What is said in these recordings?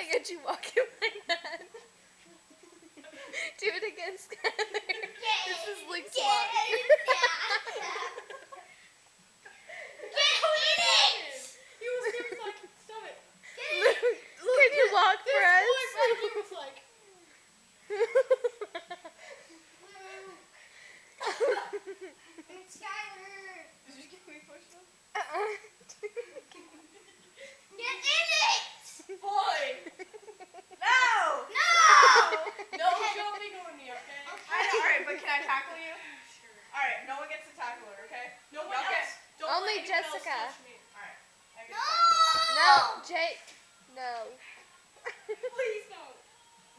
I get you walking like that. Do it again, Skylar. This is Luke's walk. He was like, stop it. Luke, can you walk for us? He was like, Skylar. did you give me push up? Get in it! Boy! No! No! No, don't be going me, okay? Alright, but can I tackle you? Sure. Alright, no one gets to tackle her, okay? No one else. Don't Only let anyone else Jessica. touch me. Alright. I get to No! No, Jake. No. tackle. Please no.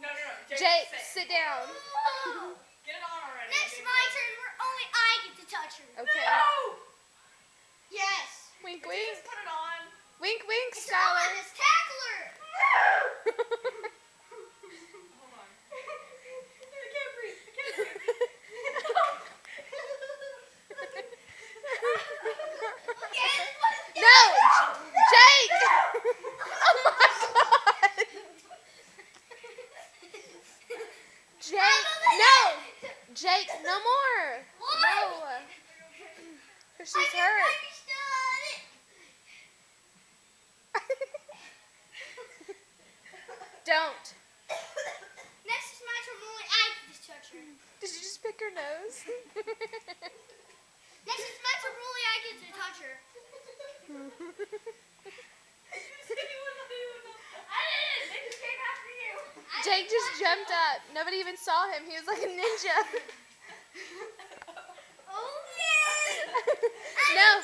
No. Jake, sit down. No! Get it on already. Next my turn, where only I get to touch her. Okay. No! Yes. Wink, Did you wink. just put it on? Wink, wink, It's on. Skylar. Let's tackle her. Hold on. I can't breathe. No, Jake. Oh my God. Jake, no. Jake, no more. Why? No. 'Cause she's hurt. Don't. Next is my turn, only I can just touch her. Did you just pick her nose? Next is my turn, only I get to touch her. Jake just jumped up. Nobody even saw him. He was like a ninja. Oh yeah! No.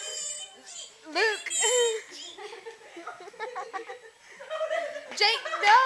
Luke. Jake, no.